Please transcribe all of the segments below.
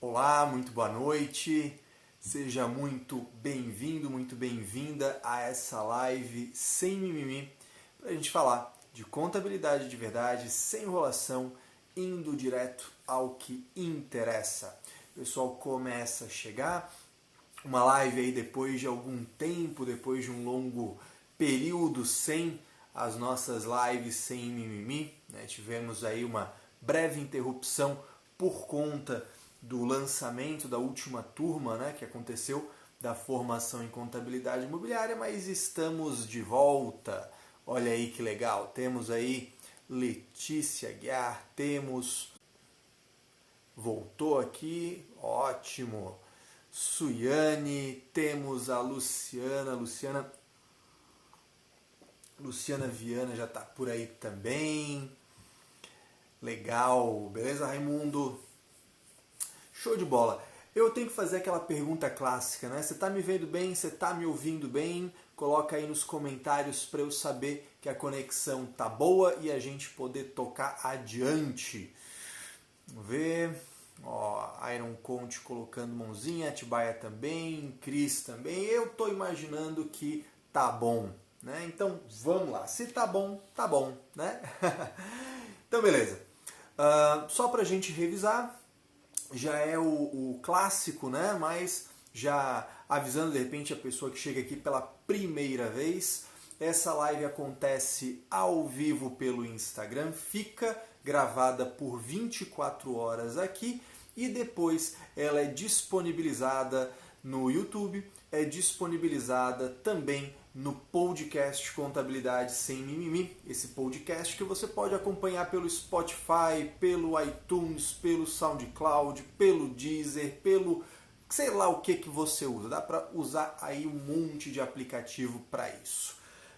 Olá, muito boa noite, seja muito bem-vindo, muito bem-vinda a essa live sem mimimi para a gente falar de contabilidade de verdade, sem enrolação, indo direto ao que interessa. O pessoal começa a chegar, uma live aí depois de algum tempo, depois de um longo período sem as nossas lives sem mimimi, né? Tivemos aí uma breve interrupção por conta do lançamento da última turma, né, que aconteceu da formação em contabilidade imobiliária, mas estamos de volta. Olha aí que legal, temos aí Letícia Guiar, voltou aqui, ótimo. Suiane, temos a Luciana Viana já está por aí também. Legal, beleza, Raimundo? Show de bola. Eu tenho que fazer aquela pergunta clássica, né? Você está me vendo bem? Você está me ouvindo bem? Coloca aí nos comentários para eu saber que a conexão tá boa e a gente poder tocar adiante. Vamos ver. Ó, Iron Conte colocando mãozinha, Atibaia também, Cris também. Eu tô imaginando que tá bom, né? Então vamos lá. Se tá bom, né? Então beleza. Só pra gente revisar, já é o clássico, né? Mas já avisando de repente a pessoa que chega aqui pela primeira vez, essa live acontece ao vivo pelo Instagram, fica gravada por 24 horas aqui e depois ela é disponibilizada no YouTube, é disponibilizada também no podcast Contabilidade Sem Mimimi, esse podcast que você pode acompanhar pelo Spotify, pelo iTunes, pelo SoundCloud, pelo Deezer, pelo sei lá o que você usa. Dá para usar aí um monte de aplicativo para isso.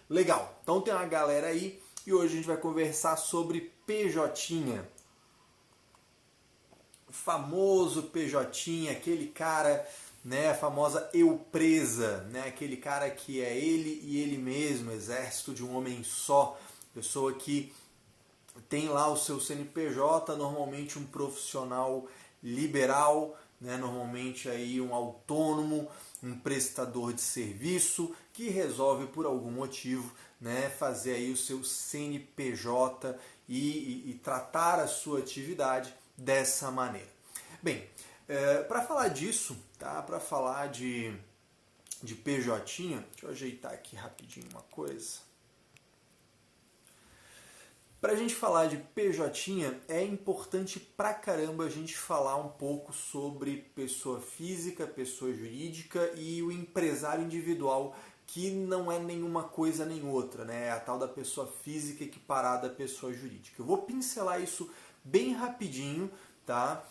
Legal, então tem uma galera aí e hoje a gente vai conversar sobre PJ. O famoso PJ, aquele cara, né, a famosa eu presa, né, aquele cara que é ele e ele mesmo, exército de um homem só, pessoa que tem lá o seu CNPJ, normalmente um profissional liberal, né, normalmente aí um autônomo, um prestador de serviço que resolve por algum motivo, né, fazer aí o seu CNPJ e tratar a sua atividade dessa maneira. Bem, para falar disso, tá, para falar de PJ, deixa eu ajeitar aqui rapidinho uma coisa. Para a gente falar de PJ, é importante pra caramba a gente falar um pouco sobre pessoa física, pessoa jurídica e o empresário individual, que não é nenhuma coisa nem outra, né? É a tal da pessoa física equiparada à pessoa jurídica. Eu vou pincelar isso bem rapidinho, tá?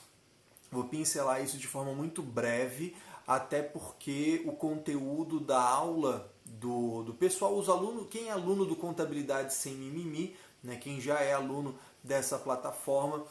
Vou pincelar isso de forma muito breve, até porque o conteúdo da aula do pessoal, os alunos, quem é aluno do Contabilidade Sem Mimimi, né, quem já é aluno dessa plataforma,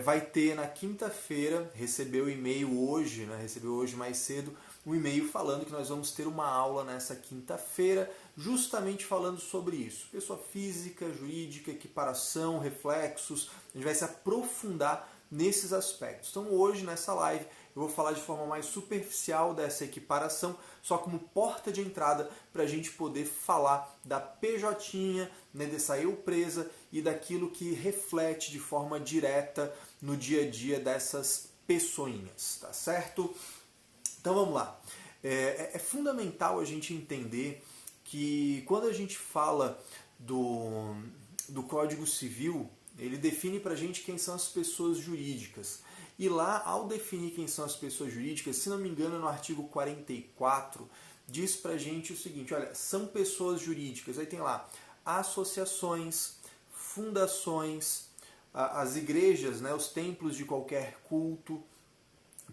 vai ter na quinta-feira, recebeu o e-mail hoje, né, recebeu hoje mais cedo, um e-mail falando que nós vamos ter uma aula nessa quinta-feira, justamente falando sobre isso. Pessoa física, jurídica, equiparação, reflexos, a gente vai se aprofundar nesses aspectos. Então hoje, nessa live, eu vou falar de forma mais superficial dessa equiparação, só como porta de entrada para a gente poder falar da PJ, né, dessa eu presa e daquilo que reflete de forma direta no dia a dia dessas pessoinhas, tá certo? Então vamos lá. É fundamental a gente entender que quando a gente fala do Código Civil, ele define para a gente quem são as pessoas jurídicas. E lá, ao definir quem são as pessoas jurídicas, se não me engano, no artigo 44, diz para a gente o seguinte, olha, são pessoas jurídicas. Aí tem lá associações, fundações, as igrejas, né, os templos de qualquer culto,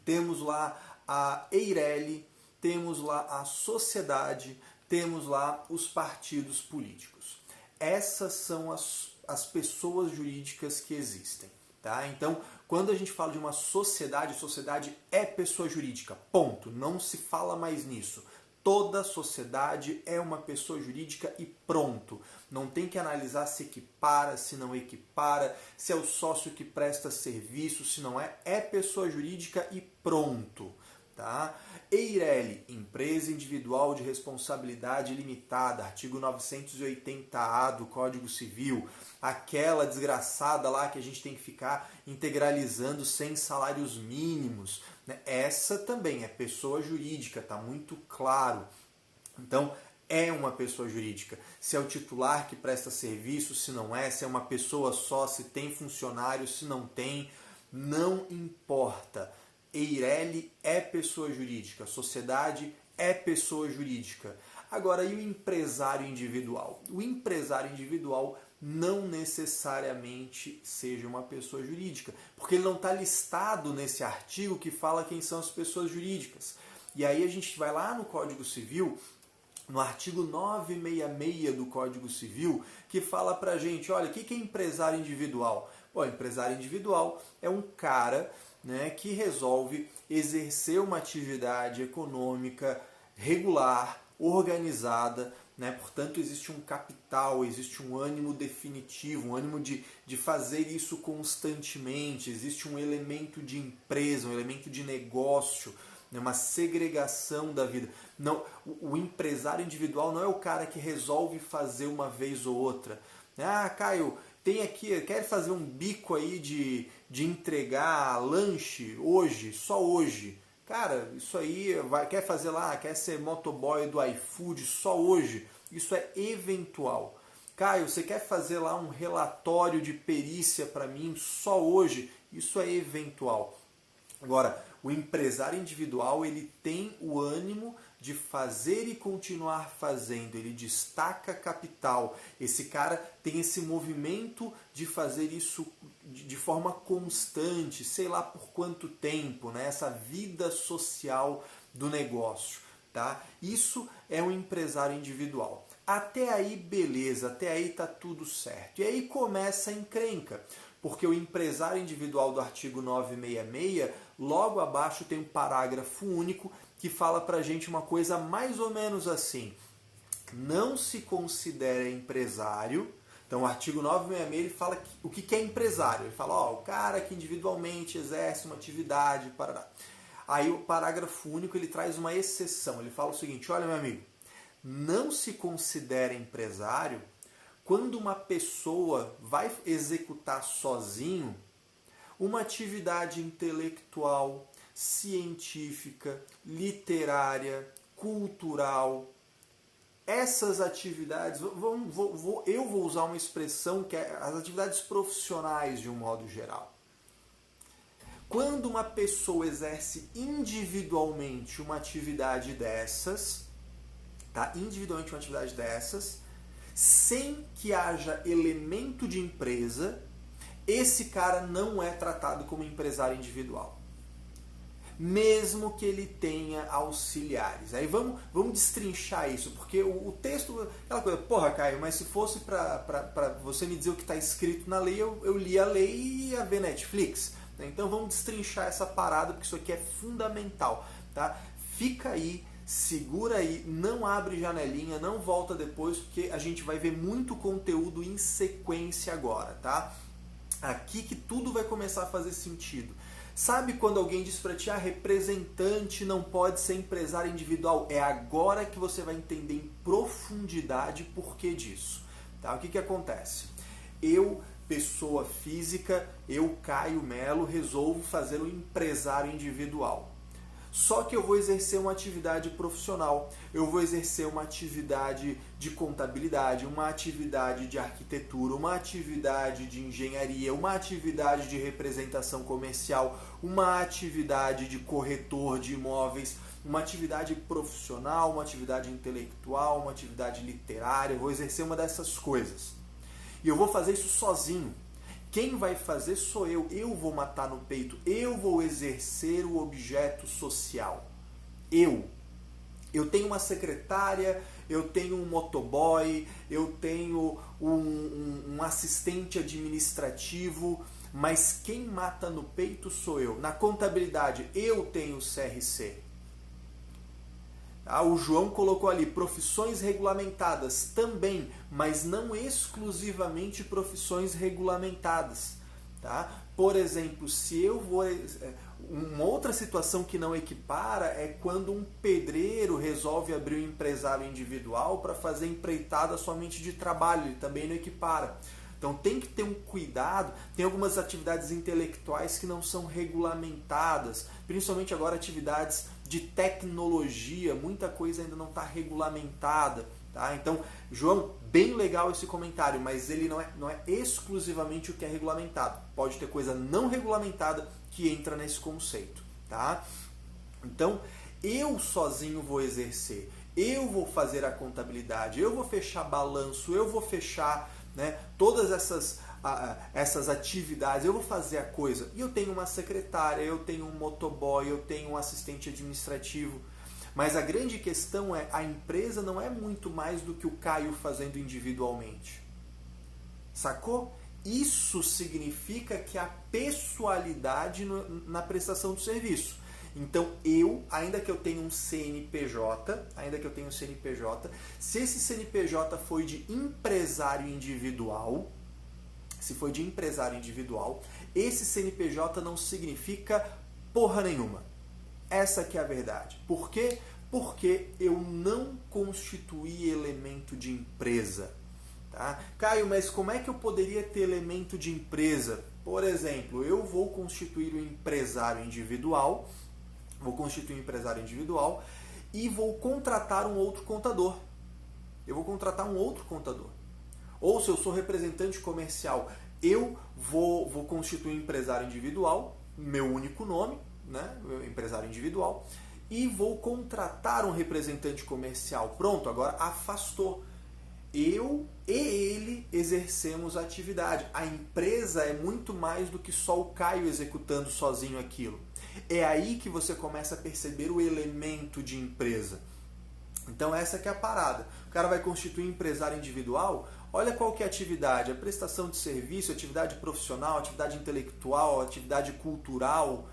temos lá a EIRELI, temos lá a sociedade, temos lá os partidos políticos. Essas são as pessoas jurídicas que existem. Tá? Então, quando a gente fala de uma sociedade, sociedade é pessoa jurídica, ponto. Não se fala mais nisso. Toda sociedade é uma pessoa jurídica e pronto. Não tem que analisar se equipara, se não equipara, se é o sócio que presta serviço, se não é. É pessoa jurídica e pronto. Tá? EIRELI, Empresa Individual de Responsabilidade Limitada, artigo 980-A do Código Civil, aquela desgraçada lá que a gente tem que ficar integralizando sem salários mínimos, né? Essa também é pessoa jurídica, está muito claro. Então, é uma pessoa jurídica. Se é o titular que presta serviço, se não é, se é uma pessoa só, se tem funcionário, se não tem, não importa. EIRELI é pessoa jurídica, sociedade é pessoa jurídica. Agora, e o empresário individual? O empresário individual não necessariamente seja uma pessoa jurídica, porque ele não está listado nesse artigo que fala quem são as pessoas jurídicas. E aí a gente vai lá no Código Civil, no artigo 966 do Código Civil, que fala pra gente, olha, o que é empresário individual? Bom, empresário individual é um cara, né, que resolve exercer uma atividade econômica regular, organizada, né? Portanto, existe um capital, existe um ânimo definitivo, um ânimo de fazer isso constantemente, existe um elemento de empresa, um elemento de negócio, né? Uma segregação da vida. Não, o empresário individual não é o cara que resolve fazer uma vez ou outra. Ah, Caio, tem aqui, quer fazer um bico aí de entregar lanche hoje, só hoje. Cara, isso aí, quer fazer lá, quer ser motoboy do iFood só hoje. Isso é eventual. Caio, você quer fazer lá um relatório de perícia para mim só hoje? Isso é eventual. Agora, o empresário individual, ele tem o ânimo de fazer e continuar fazendo, ele destaca capital. Esse cara tem esse movimento de fazer isso de forma constante, sei lá por quanto tempo, né? Essa vida social do negócio. Tá? Isso é um empresário individual. Até aí, beleza, até aí tá tudo certo. E aí começa a encrenca, porque o empresário individual do artigo 966, logo abaixo tem um parágrafo único que fala pra gente uma coisa mais ou menos assim: não se considera empresário. Então o artigo 966 ele fala o que é empresário. Ele fala, ó, o cara que individualmente exerce uma atividade, parará. Aí o parágrafo único ele traz uma exceção. Ele fala o seguinte, olha meu amigo, não se considera empresário quando uma pessoa vai executar sozinho uma atividade intelectual, científica, literária, cultural. Essas atividades, eu vou usar uma expressão que é as atividades profissionais de um modo geral. Quando uma pessoa exerce individualmente uma atividade dessas, tá? Individualmente uma atividade dessas, sem que haja elemento de empresa, esse cara não é tratado como empresário individual. Mesmo que ele tenha auxiliares. Aí vamos destrinchar isso, porque o texto, aquela coisa, porra, Caio, mas se fosse para você me dizer o que está escrito na lei, eu li a lei e ia ver Netflix. Então vamos destrinchar essa parada, porque isso aqui é fundamental. Tá? Fica aí, segura aí, não abre janelinha, não volta depois, porque a gente vai ver muito conteúdo em sequência agora. Tá? Aqui que tudo vai começar a fazer sentido. Sabe quando alguém diz para ti, representante não pode ser empresário individual? É agora que você vai entender em profundidade por que disso. Tá? O que acontece? Eu, pessoa física, eu, Caio Melo, resolvo fazer um empresário individual. Só que eu vou exercer uma atividade profissional, eu vou exercer uma atividade de contabilidade, uma atividade de arquitetura, uma atividade de engenharia, uma atividade de representação comercial, uma atividade de corretor de imóveis, uma atividade profissional, uma atividade intelectual, uma atividade literária, eu vou exercer uma dessas coisas. E eu vou fazer isso sozinho. Quem vai fazer sou eu vou matar no peito, eu vou exercer o objeto social. Eu tenho uma secretária, eu tenho um motoboy, eu tenho um assistente administrativo, mas quem mata no peito sou eu. Na contabilidade, eu tenho o CRC. O João colocou ali profissões regulamentadas também, mas não exclusivamente profissões regulamentadas. Tá? Por exemplo, se eu vou... Uma outra situação que não equipara é quando um pedreiro resolve abrir um empresário individual para fazer empreitada somente de trabalho, ele também não equipara. Então tem que ter um cuidado, tem algumas atividades intelectuais que não são regulamentadas, principalmente agora atividades de tecnologia, muita coisa ainda não está regulamentada. Tá? Então, João, bem legal esse comentário, mas ele não é exclusivamente o que é regulamentado. Pode ter coisa não regulamentada que entra nesse conceito. Tá? Então, eu sozinho vou exercer, eu vou fazer a contabilidade, eu vou fechar balanço, eu vou fechar, né, todas essas atividades, eu vou fazer a coisa. E eu tenho uma secretária, eu tenho um motoboy, eu tenho um assistente administrativo. Mas a grande questão é, a empresa não é muito mais do que o Caio fazendo individualmente. Sacou? Isso significa que há pessoalidade na prestação do serviço. Então ainda que eu tenha um CNPJ, se esse CNPJ foi de empresário individual, esse CNPJ não significa porra nenhuma. Essa que é a verdade. Por quê? Porque eu não constituí elemento de empresa. Tá? Caio, mas como é que eu poderia ter elemento de empresa? Por exemplo, eu vou constituir um empresário individual, e vou contratar um outro contador. Ou se eu sou representante comercial, eu vou constituir um empresário individual, meu único nome, né? Empresário individual, e vou contratar um representante comercial. Pronto, agora afastou. Eu e ele exercemos a atividade. A empresa é muito mais do que só o Caio executando sozinho aquilo. É aí que você começa a perceber o elemento de empresa. Então essa que é a parada. O cara vai constituir empresário individual, olha qual que é a atividade. A prestação de serviço, atividade profissional, atividade intelectual, atividade cultural,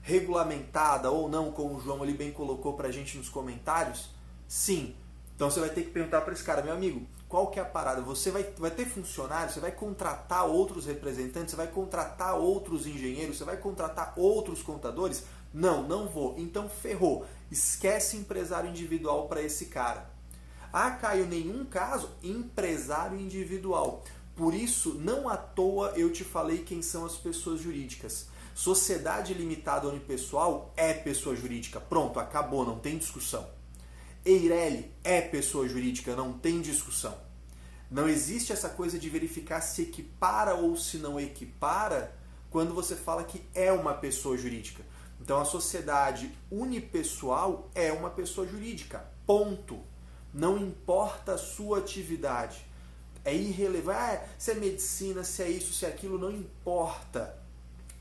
regulamentada ou não, como o João ali bem colocou pra gente nos comentários. Sim. Então você vai ter que perguntar para esse cara, meu amigo, qual que é a parada? Você vai ter funcionários, você vai contratar outros representantes, você vai contratar outros engenheiros, você vai contratar outros contadores? Não vou. Então ferrou. Esquece empresário individual para esse cara. Caio, nenhum caso, empresário individual. Por isso, não à toa eu te falei quem são as pessoas jurídicas. Sociedade limitada unipessoal é pessoa jurídica. Pronto, acabou, não tem discussão. Eireli é pessoa jurídica, não tem discussão. Não existe essa coisa de verificar se equipara ou se não equipara quando você fala que é uma pessoa jurídica. Então a sociedade unipessoal é uma pessoa jurídica, ponto. Não importa a sua atividade. É irrelevante, se é medicina, se é isso, se é aquilo, não importa.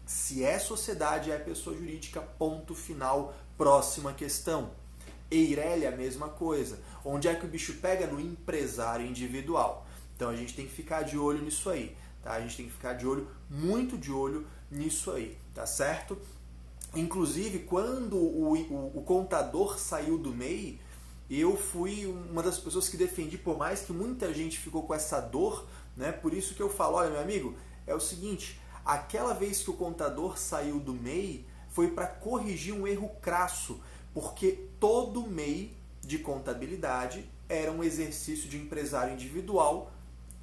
Se é sociedade, é pessoa jurídica, ponto final, próxima questão. Eireli é a mesma coisa. Onde é que o bicho pega? No empresário individual. Então a gente tem que ficar de olho nisso aí. Tá? A gente tem que ficar de olho, muito de olho nisso aí. Tá certo? Inclusive, quando o contador saiu do MEI, eu fui uma das pessoas que defendi, por mais que muita gente ficou com essa dor, né? Por isso que eu falo, olha meu amigo, é o seguinte, aquela vez que o contador saiu do MEI, foi para corrigir um erro crasso, porque todo MEI de contabilidade era um exercício de empresário individual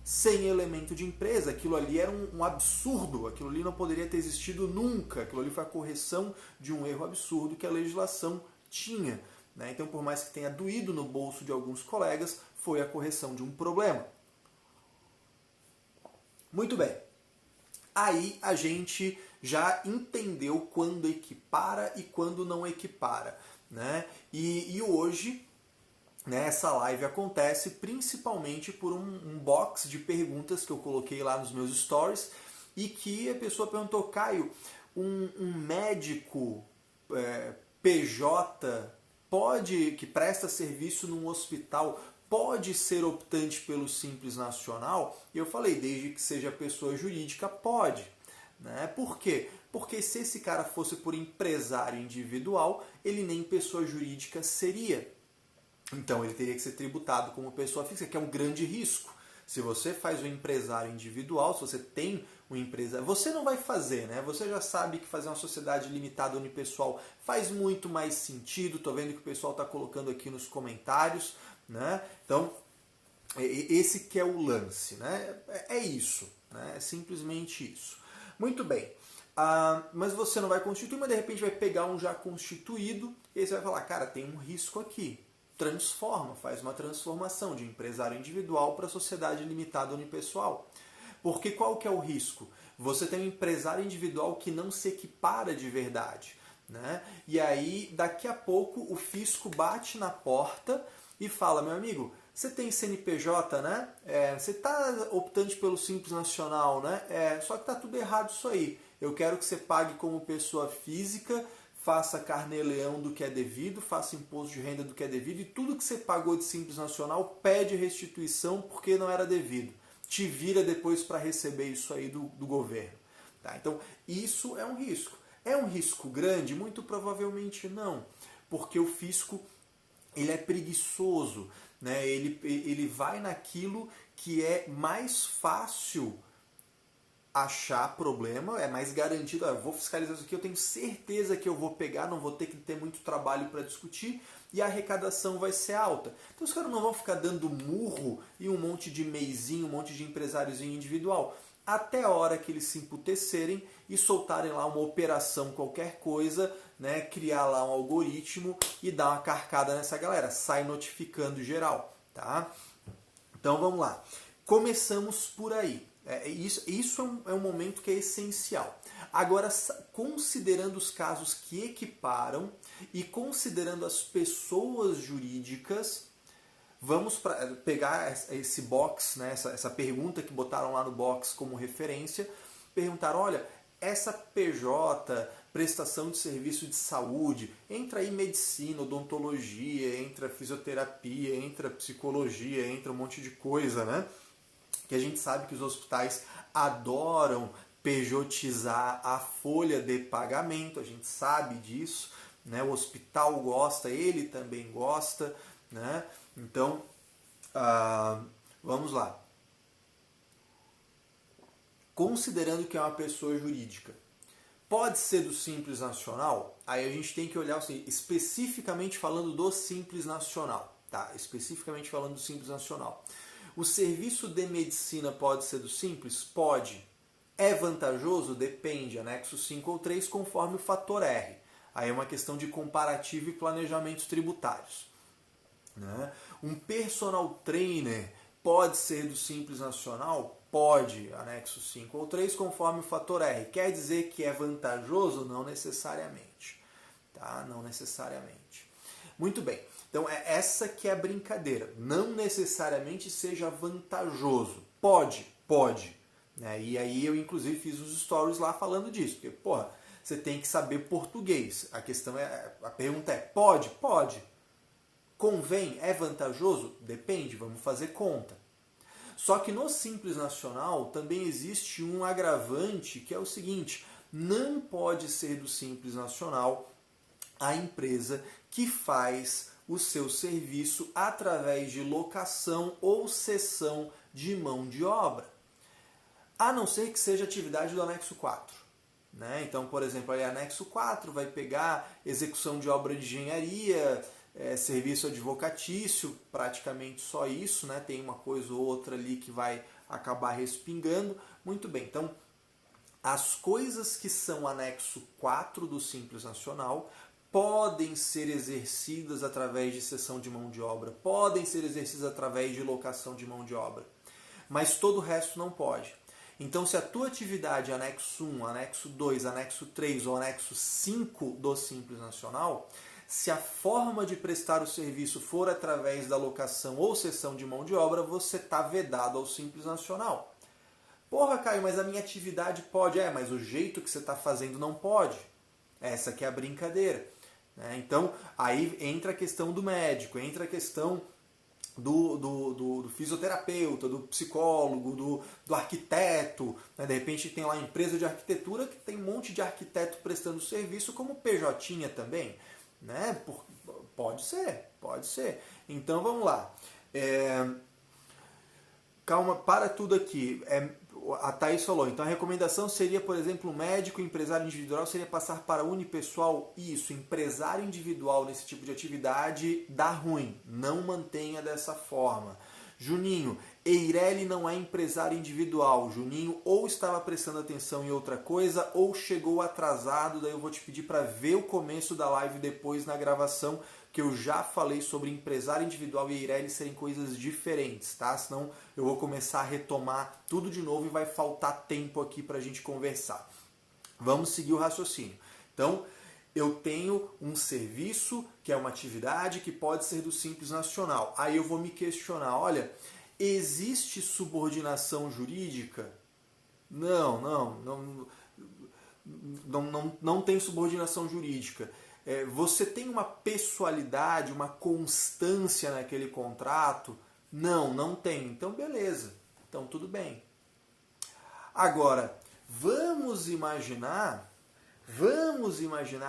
sem elemento de empresa. Aquilo ali era um absurdo, aquilo ali não poderia ter existido nunca, aquilo ali foi a correção de um erro absurdo que a legislação tinha. Né? Então, por mais que tenha doído no bolso de alguns colegas, foi a correção de um problema. Muito bem. Aí a gente já entendeu quando equipara e quando não equipara. Né? E hoje, né, essa live acontece principalmente por um box de perguntas que eu coloquei lá nos meus stories e que a pessoa perguntou, Caio, um médico PJ que presta serviço num hospital pode ser optante pelo Simples Nacional? E eu falei, desde que seja pessoa jurídica, pode. Né? Por quê? Porque se esse cara fosse por empresário individual, ele nem pessoa jurídica seria. Então ele teria que ser tributado como pessoa física, que é um grande risco. Se você faz um empresário individual, se você tem um empresário, você não vai fazer, né? Você já sabe que fazer uma sociedade limitada unipessoal faz muito mais sentido. Tô vendo que o pessoal está colocando aqui nos comentários, né? Então, esse que é o lance, né? É isso, né? É simplesmente isso. Muito bem. Mas você não vai constituir, mas de repente vai pegar um já constituído e aí você vai falar, cara, tem um risco aqui. Transforma, faz uma transformação de empresário individual para sociedade limitada unipessoal. Porque qual que é o risco? Você tem um empresário individual que não se equipara de verdade, né? E aí, daqui a pouco, o fisco bate na porta e fala, meu amigo, você tem CNPJ, né? Você está optando pelo Simples Nacional, né? Só que está tudo errado isso aí. Eu quero que você pague como pessoa física, faça carnê-leão do que é devido, faça imposto de renda do que é devido e tudo que você pagou de Simples Nacional pede restituição porque não era devido. Te vira depois para receber isso aí do governo. Tá? Então, isso é um risco. É um risco grande? Muito provavelmente não, porque o fisco ele é preguiçoso, né? Ele vai naquilo que é mais fácil achar problema, é mais garantido, eu vou fiscalizar isso aqui, eu tenho certeza que eu vou pegar, não vou ter que ter muito trabalho para discutir e a arrecadação vai ser alta. Então os caras não vão ficar dando murro e um monte de meizinho, um monte de empresáriozinho individual, até a hora que eles se emputecerem e soltarem lá uma operação qualquer coisa, né, criar lá um algoritmo e dar uma carcada nessa galera, sai notificando geral, tá? Então vamos lá. Começamos por aí. Isso é um momento que é essencial. Agora, considerando os casos que equiparam e considerando as pessoas jurídicas, vamos pegar esse box, né, essa pergunta que botaram lá no box como referência, perguntar, olha, essa PJ, prestação de serviço de saúde, entra aí medicina, odontologia, entra fisioterapia, entra psicologia, entra um monte de coisa, né? Que a gente sabe que os hospitais adoram pejotizar a folha de pagamento, a gente sabe disso, né? O hospital gosta, ele também gosta, né? Então, vamos lá. Considerando que é uma pessoa jurídica, pode ser do Simples Nacional? Aí a gente tem que olhar assim, especificamente falando do Simples Nacional, tá? Especificamente falando do Simples Nacional. O serviço de medicina pode ser do Simples? Pode. É vantajoso? Depende. Anexo 5 ou 3, conforme o fator R. Aí é uma questão de comparativo e planejamentos tributários. Né? Um personal trainer pode ser do Simples Nacional? Pode. Anexo 5 ou 3, conforme o fator R. Quer dizer que é vantajoso? Não necessariamente. Tá? Não necessariamente. Muito bem. Então, essa que é a brincadeira. Não necessariamente seja vantajoso. Pode. Né? E aí eu, inclusive, fiz os stories lá falando disso. Porque, porra, você tem que saber português. A pergunta é, pode? Pode. Convém? É vantajoso? Depende, vamos fazer conta. Só que no Simples Nacional também existe um agravante, que é o seguinte, não pode ser do Simples Nacional a empresa que faz o seu serviço através de locação ou cessão de mão de obra. A não ser que seja atividade do anexo 4. Né? Então, por exemplo, aí anexo 4 vai pegar execução de obra de engenharia, serviço advocatício, praticamente só isso, né? Tem uma coisa ou outra ali que vai acabar respingando. Muito bem, então as coisas que são anexo 4 do Simples Nacional podem ser exercidas através de cessão de mão de obra, podem ser exercidas através de locação de mão de obra, mas todo o resto não pode. Então, se a tua atividade é anexo 1, anexo 2, anexo 3 ou anexo 5 do Simples Nacional, se a forma de prestar o serviço for através da locação ou cessão de mão de obra, você está vedado ao Simples Nacional. Porra, Caio, mas a minha atividade pode. Mas o jeito que você está fazendo não pode. Essa que é a brincadeira. Então, aí entra a questão do médico, entra a questão do fisioterapeuta, do psicólogo, do arquiteto. Né? De repente tem lá empresa de arquitetura que tem um monte de arquiteto prestando serviço, como PJ também. Né? Pode ser, pode ser. Então vamos lá. Calma, para tudo aqui. A Thaís falou, então a recomendação seria, por exemplo, o médico, empresário individual, seria passar para unipessoal? Isso, empresário individual nesse tipo de atividade dá ruim, não mantenha dessa forma. Juninho, Eireli não é empresário individual. Juninho ou estava prestando atenção em outra coisa ou chegou atrasado, daí eu vou te pedir para ver o começo da live depois na gravação, que eu já falei sobre empresário individual e Eireli serem coisas diferentes, tá? Senão eu vou começar a retomar tudo de novo e vai faltar tempo aqui para a gente conversar. Vamos seguir o raciocínio. Então, eu tenho um serviço que é uma atividade que pode ser do Simples Nacional. Aí eu vou me questionar, olha, existe subordinação jurídica? Não tem subordinação jurídica. Você tem uma pessoalidade, uma constância naquele contrato? Não tem. Então, beleza. Então, tudo bem. Agora, vamos imaginar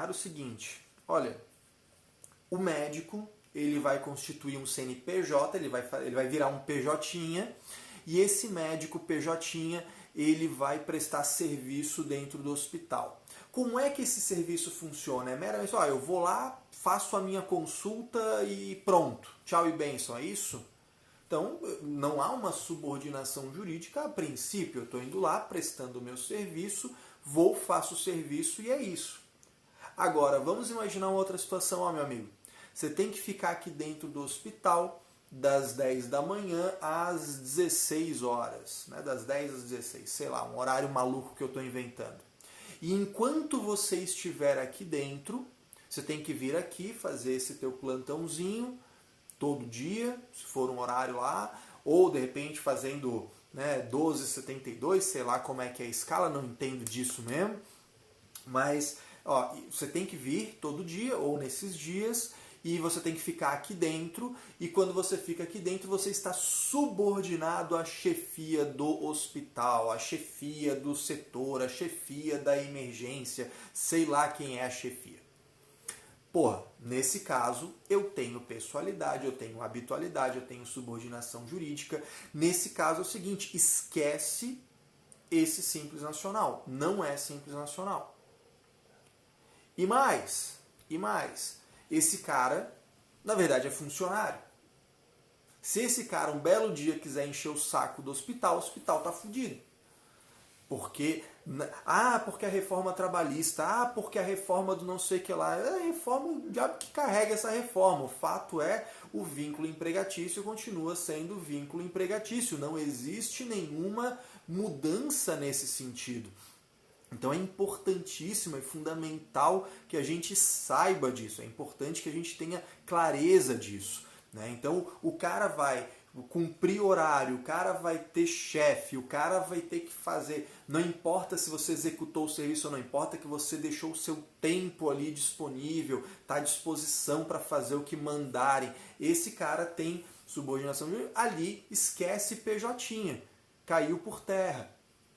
o seguinte. Olha, o médico, ele vai constituir um CNPJ, ele vai virar um PJ, e esse médico PJ, ele vai prestar serviço dentro do hospital. Como é que esse serviço funciona? É meramente, eu vou lá, faço a minha consulta e pronto. Tchau e bênção, é isso? Então, não há uma subordinação jurídica a princípio. Eu estou indo lá, prestando o meu serviço, faço o serviço e é isso. Agora, vamos imaginar uma outra situação, meu amigo. Você tem que ficar aqui dentro do hospital das 10 da manhã às 16 horas. Né? Das 10 às 16, sei lá, um horário maluco que eu estou inventando. E enquanto você estiver aqui dentro, você tem que vir aqui fazer esse teu plantãozinho todo dia, se for um horário lá, ou de repente fazendo 12,72, sei lá como é que é a escala, não entendo disso mesmo. Mas você tem que vir todo dia ou nesses dias e você tem que ficar aqui dentro, e quando você fica aqui dentro você está subordinado à chefia do hospital, à chefia do setor, à chefia da emergência, sei lá quem é a chefia. Nesse caso eu tenho pessoalidade, eu tenho habitualidade, eu tenho subordinação jurídica. Nesse caso é o seguinte, esquece esse Simples Nacional, não é Simples Nacional. E mais, esse cara, na verdade, é funcionário. Se esse cara um belo dia quiser encher o saco do hospital, o hospital está fudido. Porque a reforma trabalhista, porque a reforma do não sei o que lá, a reforma, o diabo que carrega essa reforma. O fato é, o vínculo empregatício continua sendo vínculo empregatício. Não existe nenhuma mudança nesse sentido. Então é importantíssimo, é fundamental que a gente saiba disso, é importante que a gente tenha clareza disso. Né? Então o cara vai cumprir horário, o cara vai ter chefe, o cara vai ter que fazer, não importa se você executou o serviço ou não, importa que você deixou o seu tempo ali disponível, está à disposição para fazer o que mandarem. Esse cara tem subordinação ali, esquece PJ, caiu por terra.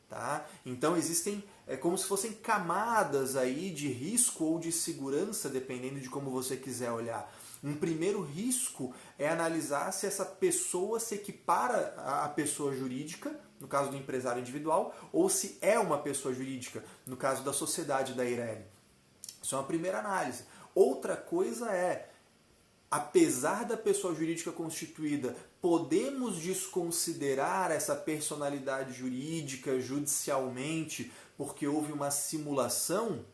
Tá? Então existem como se fossem camadas aí de risco ou de segurança, dependendo de como você quiser olhar. Um primeiro risco é analisar se essa pessoa se equipara à pessoa jurídica, no caso do empresário individual, ou se é uma pessoa jurídica, no caso da sociedade da Eireli. Isso é uma primeira análise. Outra coisa é, apesar da pessoa jurídica constituída, podemos desconsiderar essa personalidade jurídica judicialmente porque houve uma simulação?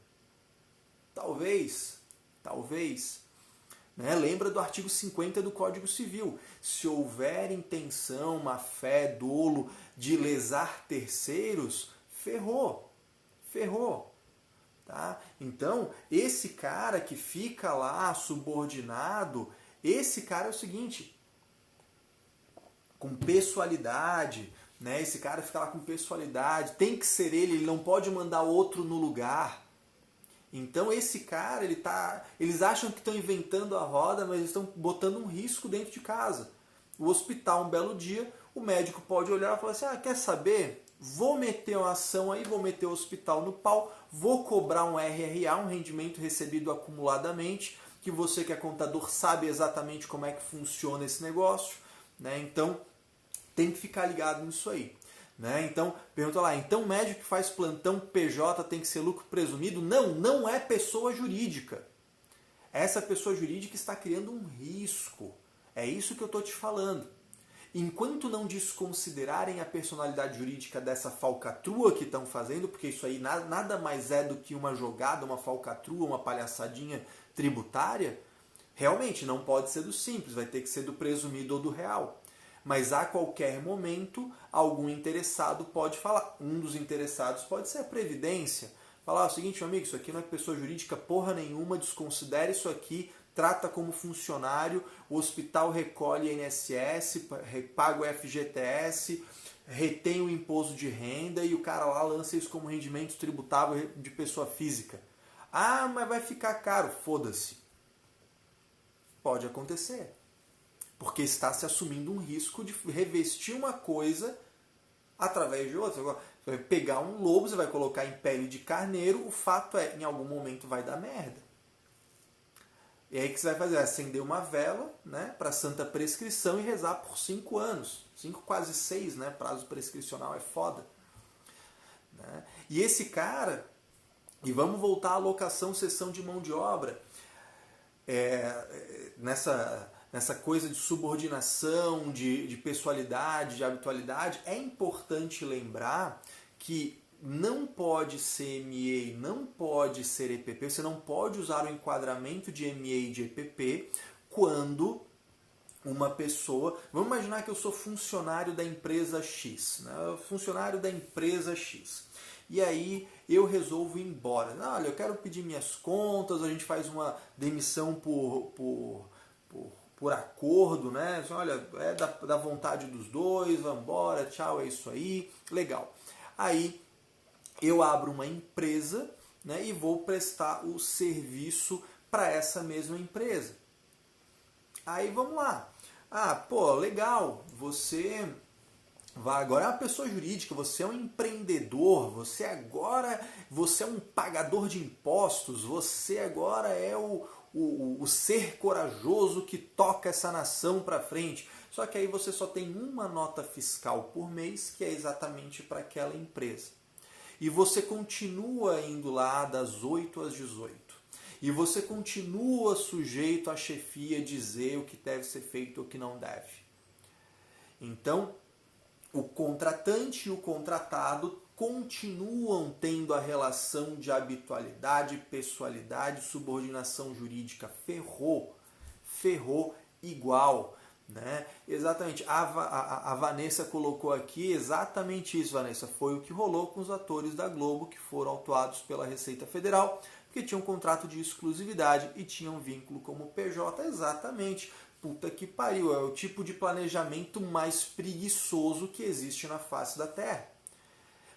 Talvez. Né? Lembra do artigo 50 do Código Civil. Se houver intenção, má fé, dolo de lesar terceiros, ferrou. Tá? Então, esse cara que fica lá subordinado, esse cara é o seguinte, com pessoalidade, né? Esse cara fica lá com pessoalidade, tem que ser ele não pode mandar outro no lugar. Então esse cara, eles acham que estão inventando a roda, mas eles estão botando um risco dentro de casa. O hospital, um belo dia, o médico pode olhar e falar assim, quer saber? Vou meter uma ação aí, vou meter o hospital no pau, vou cobrar um RRA, um rendimento recebido acumuladamente, que você que é contador sabe exatamente como é que funciona esse negócio, né? Então tem que ficar ligado nisso aí. Né? Então, pergunta lá, então médico que faz plantão PJ tem que ser lucro presumido? Não, não é pessoa jurídica. Essa pessoa jurídica está criando um risco. É isso que eu estou te falando. Enquanto não desconsiderarem a personalidade jurídica dessa falcatrua que estão fazendo, porque isso aí nada mais é do que uma jogada, uma falcatrua, uma palhaçadinha tributária, realmente não pode ser do simples, vai ter que ser do presumido ou do real. Mas a qualquer momento, algum interessado pode falar. Um dos interessados pode ser a Previdência. Falar o seguinte, meu amigo, isso aqui não é pessoa jurídica porra nenhuma, desconsidere isso aqui, trata como funcionário, o hospital recolhe INSS, paga o FGTS, retém o imposto de renda e o cara lá lança isso como rendimento tributável de pessoa física. Ah, mas vai ficar caro. Foda-se. Pode acontecer. Porque está se assumindo um risco de revestir uma coisa através de outra. Você vai pegar um lobo, você vai colocar em pele de carneiro, o fato é, em algum momento vai dar merda. E aí o que você vai fazer? Acender uma vela, né, para santa prescrição e rezar por 5 anos. 5, quase 6, né? Prazo prescricional é foda. Né? E esse cara, e vamos voltar à alocação, cessão de mão de obra, nessa coisa de subordinação, de pessoalidade, de habitualidade, é importante lembrar que não pode ser MA, não pode ser EPP, você não pode usar o enquadramento de MA e de EPP quando uma pessoa... Vamos imaginar que eu sou funcionário da empresa X, né? Funcionário da empresa X. E aí eu resolvo ir embora. Olha, eu quero pedir minhas contas, a gente faz uma demissão por acordo, né? Olha, é da vontade dos dois, vamos embora, tchau, é isso aí, legal. Aí eu abro uma empresa, né, e vou prestar o serviço para essa mesma empresa. Aí vamos lá. Ah, pô, legal, você agora é uma pessoa jurídica, você é um empreendedor, você é um pagador de impostos, você agora é o ser corajoso que toca essa nação para frente. Só que aí você só tem uma nota fiscal por mês, que é exatamente para aquela empresa. E você continua indo lá das 8 às 18. E você continua sujeito à chefia dizer o que deve ser feito ou o que não deve. Então, o contratante e o contratado continuam tendo a relação de habitualidade, pessoalidade, subordinação jurídica. Ferrou igual. Né? Exatamente. A Vanessa colocou aqui exatamente isso, Vanessa. Foi o que rolou com os atores da Globo que foram autuados pela Receita Federal, porque tinham um contrato de exclusividade e tinham vínculo como PJ. Exatamente. Puta que pariu. É o tipo de planejamento mais preguiçoso que existe na face da Terra.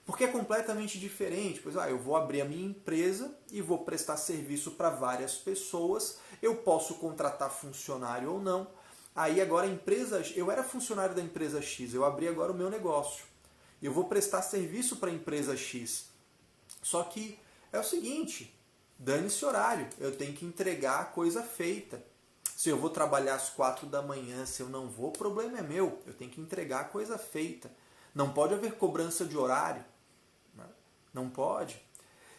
Porque é completamente diferente. Pois, eu vou abrir a minha empresa e vou prestar serviço para várias pessoas. Eu posso contratar funcionário ou não. Aí agora a empresa, eu era funcionário da empresa X, eu abri agora o meu negócio. Eu vou prestar serviço para a empresa X. Só que é o seguinte, dane-se horário, eu tenho que entregar a coisa feita. Se eu vou trabalhar às 4 da manhã, se eu não vou, o problema é meu. Eu tenho que entregar a coisa feita. Não pode haver cobrança de horário. Não pode.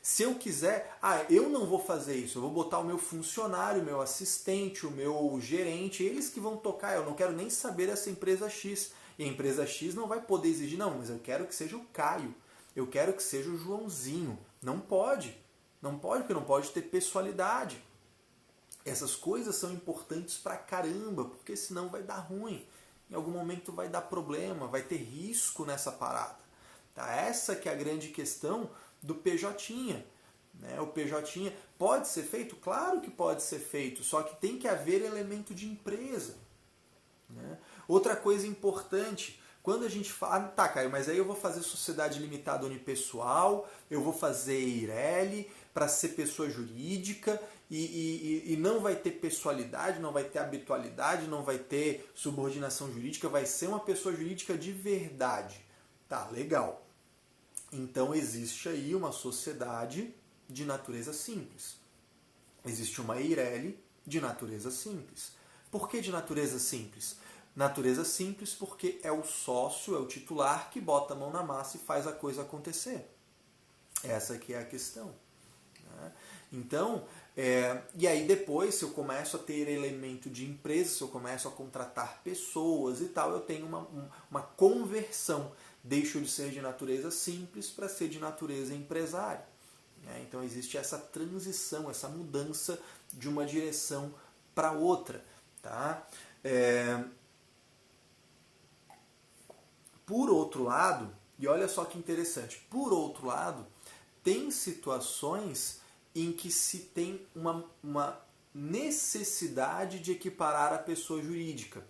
Se eu quiser, eu não vou fazer isso, eu vou botar o meu funcionário, o meu assistente, o meu gerente, eles que vão tocar, eu não quero nem saber dessa empresa X. E a empresa X não vai poder exigir, não, mas eu quero que seja o Caio, eu quero que seja o Joãozinho. Não pode, porque não pode ter pessoalidade. Essas coisas são importantes pra caramba, porque senão vai dar ruim. Em algum momento vai dar problema, vai ter risco nessa parada. Tá? Essa que é a grande questão do PJ. Né? O PJ pode ser feito? Claro que pode ser feito, só que tem que haver elemento de empresa. Né? Outra coisa importante, quando a gente fala, tá, Caio, mas aí eu vou fazer sociedade limitada unipessoal, eu vou fazer EIRELI para ser pessoa jurídica e não vai ter pessoalidade, não vai ter habitualidade, não vai ter subordinação jurídica, vai ser uma pessoa jurídica de verdade. Tá, legal. Então existe aí uma sociedade de natureza simples. Existe uma EIRELI, De natureza simples. Por que de natureza simples? Natureza simples porque é o sócio, é o titular que bota a mão na massa e faz a coisa acontecer. Essa aqui é a questão. Né? Então, e aí depois, se eu começo a ter elemento de empresa, se eu começo a contratar pessoas e tal, eu tenho uma conversão. Deixo de ser de natureza simples para ser de natureza empresário. Então existe essa transição, essa mudança de uma direção para outra. Tá? Por outro lado, e olha só que interessante, por outro lado, tem situações em que se tem uma necessidade de equiparar a pessoa jurídica.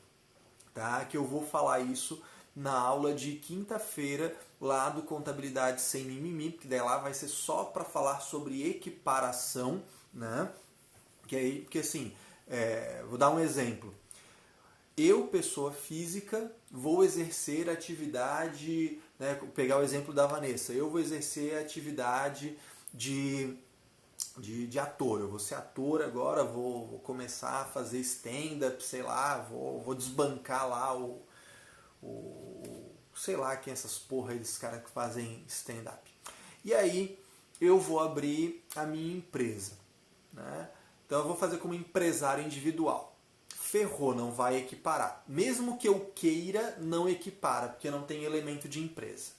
Tá? Que eu vou falar isso na aula de quinta-feira lá do Contabilidade Sem Mimimi, porque daí lá vai ser só para falar sobre equiparação, né? Porque assim, vou dar um exemplo. Eu, pessoa física, vou exercer atividade, né, pegar o exemplo da Vanessa, eu vou exercer atividade de ator, eu vou ser ator agora, vou começar a fazer stand-up, sei lá, vou desbancar lá sei lá quem é essas porra aí, esses caras que fazem stand-up. E aí eu vou abrir a minha empresa, né? Então eu vou fazer como empresário individual. Ferrou, não vai equiparar. Mesmo que eu queira, não equipara, porque não tem elemento de empresa.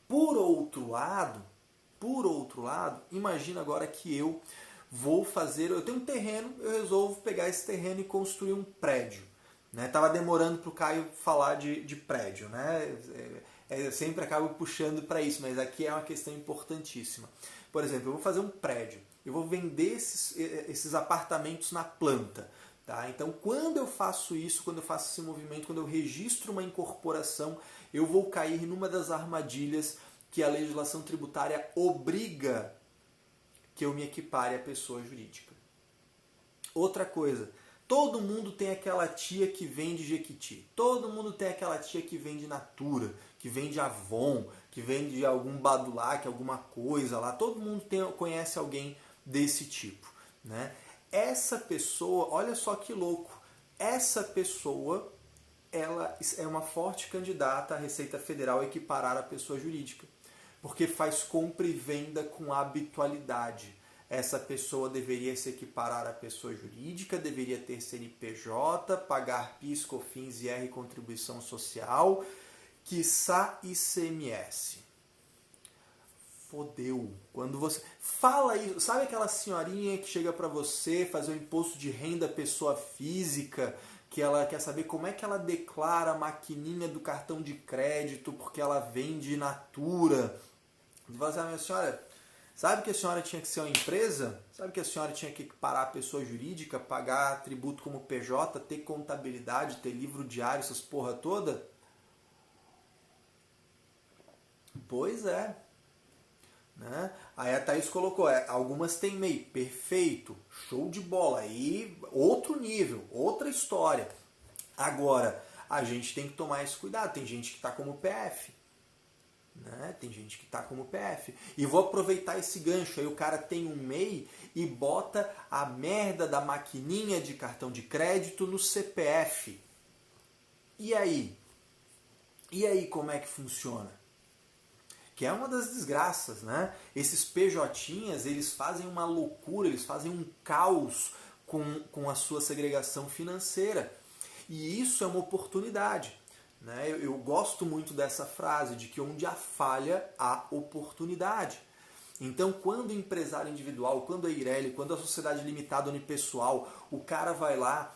Por outro lado, imagina agora que eu vou fazer, eu tenho um terreno, eu resolvo pegar esse terreno e construir um prédio. Tava demorando para o Caio falar de prédio, né? Eu sempre acabo puxando para isso, mas aqui é uma questão importantíssima. Por exemplo, eu vou fazer um prédio, eu vou vender esses apartamentos na planta. Tá? Então, quando eu faço isso, quando eu faço esse movimento, quando eu registro uma incorporação, eu vou cair numa das armadilhas que a legislação tributária obriga que eu me equipare à pessoa jurídica. Outra coisa, todo mundo tem aquela tia que vende Jequiti, todo mundo tem aquela tia que vende Natura, que vende Avon, que vende algum Badulac, alguma coisa lá, todo mundo conhece alguém desse tipo, né? Essa pessoa, olha só que louco, essa pessoa ela é uma forte candidata à Receita Federal a equiparar a pessoa jurídica, porque faz compra e venda com habitualidade. Essa pessoa deveria se equiparar à pessoa jurídica, deveria ter CNPJ, pagar PIS, COFINS, IR, contribuição social, quiçá ICMS. Fodeu. Quando você fala isso, sabe aquela senhorinha que chega para você fazer o imposto de renda pessoa física, que ela quer saber como é que ela declara a maquininha do cartão de crédito porque ela vende Natura. Você fala assim, minha senhora, sabe que a senhora tinha que ser uma empresa? Sabe que a senhora tinha que parar a pessoa jurídica, pagar tributo como PJ, ter contabilidade, ter livro diário, essas porra toda? Pois é. Né? Aí a Thaís colocou, algumas tem MEI, perfeito, show de bola, aí outro nível, outra história. Agora, a gente tem que tomar esse cuidado, tem gente que está como PF, né? Tem gente que está como PF. E vou aproveitar esse gancho, aí o cara tem um MEI e bota a merda da maquininha de cartão de crédito no CPF. E aí? E aí como é que funciona? Que é uma das desgraças, né? Esses PJinhas, eles fazem uma loucura, eles fazem um caos com a sua segregação financeira. E isso é uma oportunidade. Né? Eu gosto muito dessa frase, de que onde há falha, há oportunidade. Então, quando o empresário individual, quando a Eireli, quando a sociedade limitada unipessoal, o cara vai lá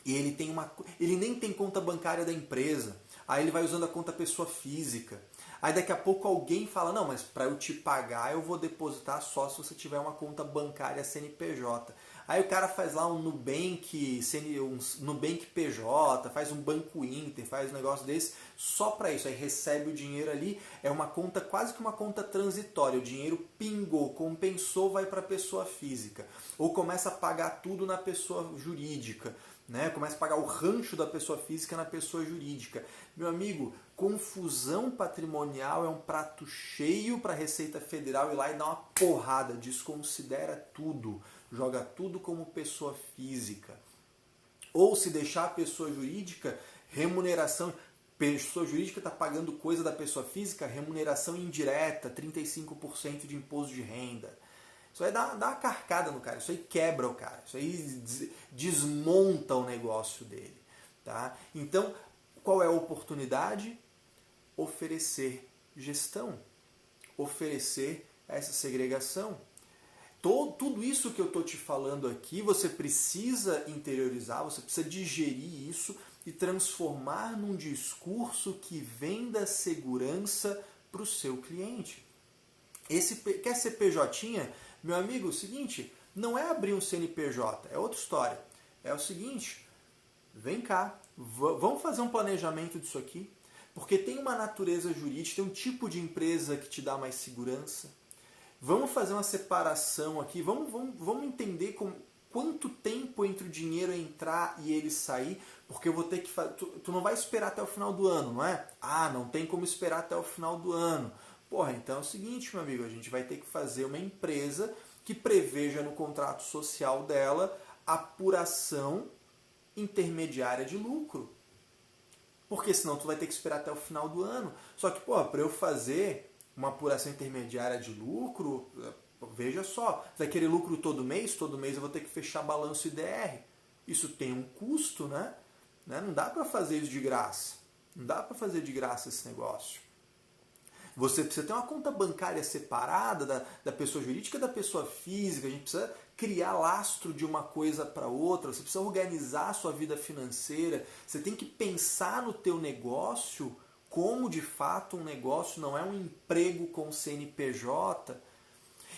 e ele nem tem conta bancária da empresa, aí ele vai usando a conta pessoa física. Aí daqui a pouco alguém fala, não, mas para eu te pagar eu vou depositar só se você tiver uma conta bancária CNPJ. Aí o cara faz lá um Nubank, um Nubank PJ, faz um Banco Inter, faz um negócio desse só para isso. Aí recebe o dinheiro ali, é uma conta, quase que uma conta transitória. O dinheiro pingou, compensou, vai para a pessoa física. Ou começa a pagar tudo na pessoa jurídica. Né? Começa a pagar o rancho da pessoa física na pessoa jurídica. Meu amigo, confusão patrimonial é um prato cheio para a Receita Federal ir lá e dar uma porrada, desconsidera tudo. joga tudo como pessoa física. Ou se deixar a pessoa jurídica, remuneração, pessoa jurídica está pagando coisa da pessoa física, remuneração indireta, 35% de imposto de renda. Isso aí dá uma carcada no cara, isso aí quebra o cara, isso aí desmonta o negócio dele. Tá? Então, qual é a oportunidade? Oferecer gestão, oferecer essa segregação. Tudo isso que eu estou te falando aqui, você precisa interiorizar, você precisa digerir isso e transformar num discurso que venda segurança para o seu cliente. Quer ser PJ? Meu amigo, é o seguinte, não é abrir um CNPJ, é outra história. É o seguinte, vem cá, vamos fazer um planejamento disso aqui, porque tem uma natureza jurídica, tem um tipo de empresa que te dá mais segurança. Vamos fazer uma separação aqui, vamos entender quanto tempo entre o dinheiro entrar e ele sair, porque eu vou ter que fazer. Tu não vai esperar até o final do ano, não é? Ah, não tem como esperar até o final do ano. Porra, então é o seguinte, meu amigo, a gente vai ter que fazer uma empresa que preveja no contrato social dela apuração intermediária de lucro. Porque senão tu vai ter que esperar até o final do ano. Só que, porra, para eu fazer uma apuração intermediária de lucro, veja só, vai querer lucro todo mês eu vou ter que fechar balanço IDR. Isso tem um custo, né? Não dá para fazer isso de graça. Não dá para fazer de graça esse negócio. Você precisa ter uma conta bancária separada da pessoa jurídica e da pessoa física. A gente precisa criar lastro de uma coisa para outra. Você precisa organizar a sua vida financeira. Você tem que pensar no teu negócio como de fato um negócio, não é um emprego com CNPJ.